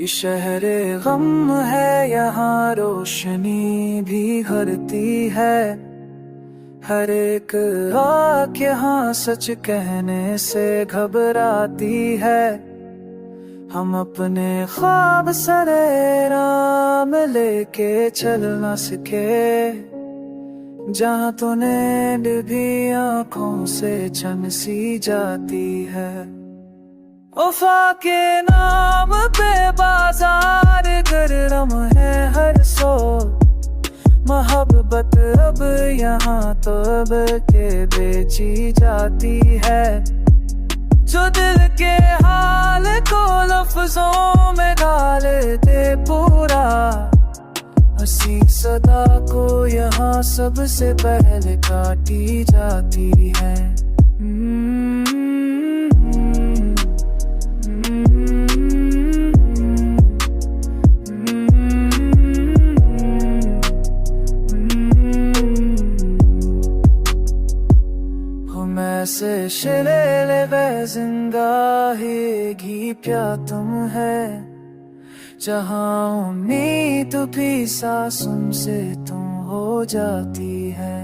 ये शहरे गम है, यहाँ रोशनी भी हरती है। हर एक आँख यहाँ सच कहने से घबराती है। हम अपने ख्वाब सरे राम लेके चलना सीखे, जहाँ तो नींद भी आँखों से छन सी जाती है। वफा के नाम पे बाजार गर्म है हर सो, मोहब्बत अब यहाँ तो अब के बेची जाती है। जो दिल के हाल को लफ्जों में डाल दे पूरा, हंसी सदा को यहाँ सबसे पहले काटी जाती है। ऐसे शिले वे जिंगाही घी प्या तुम है, जहाँ उम्मीद भी सांसों से तुम हो जाती है।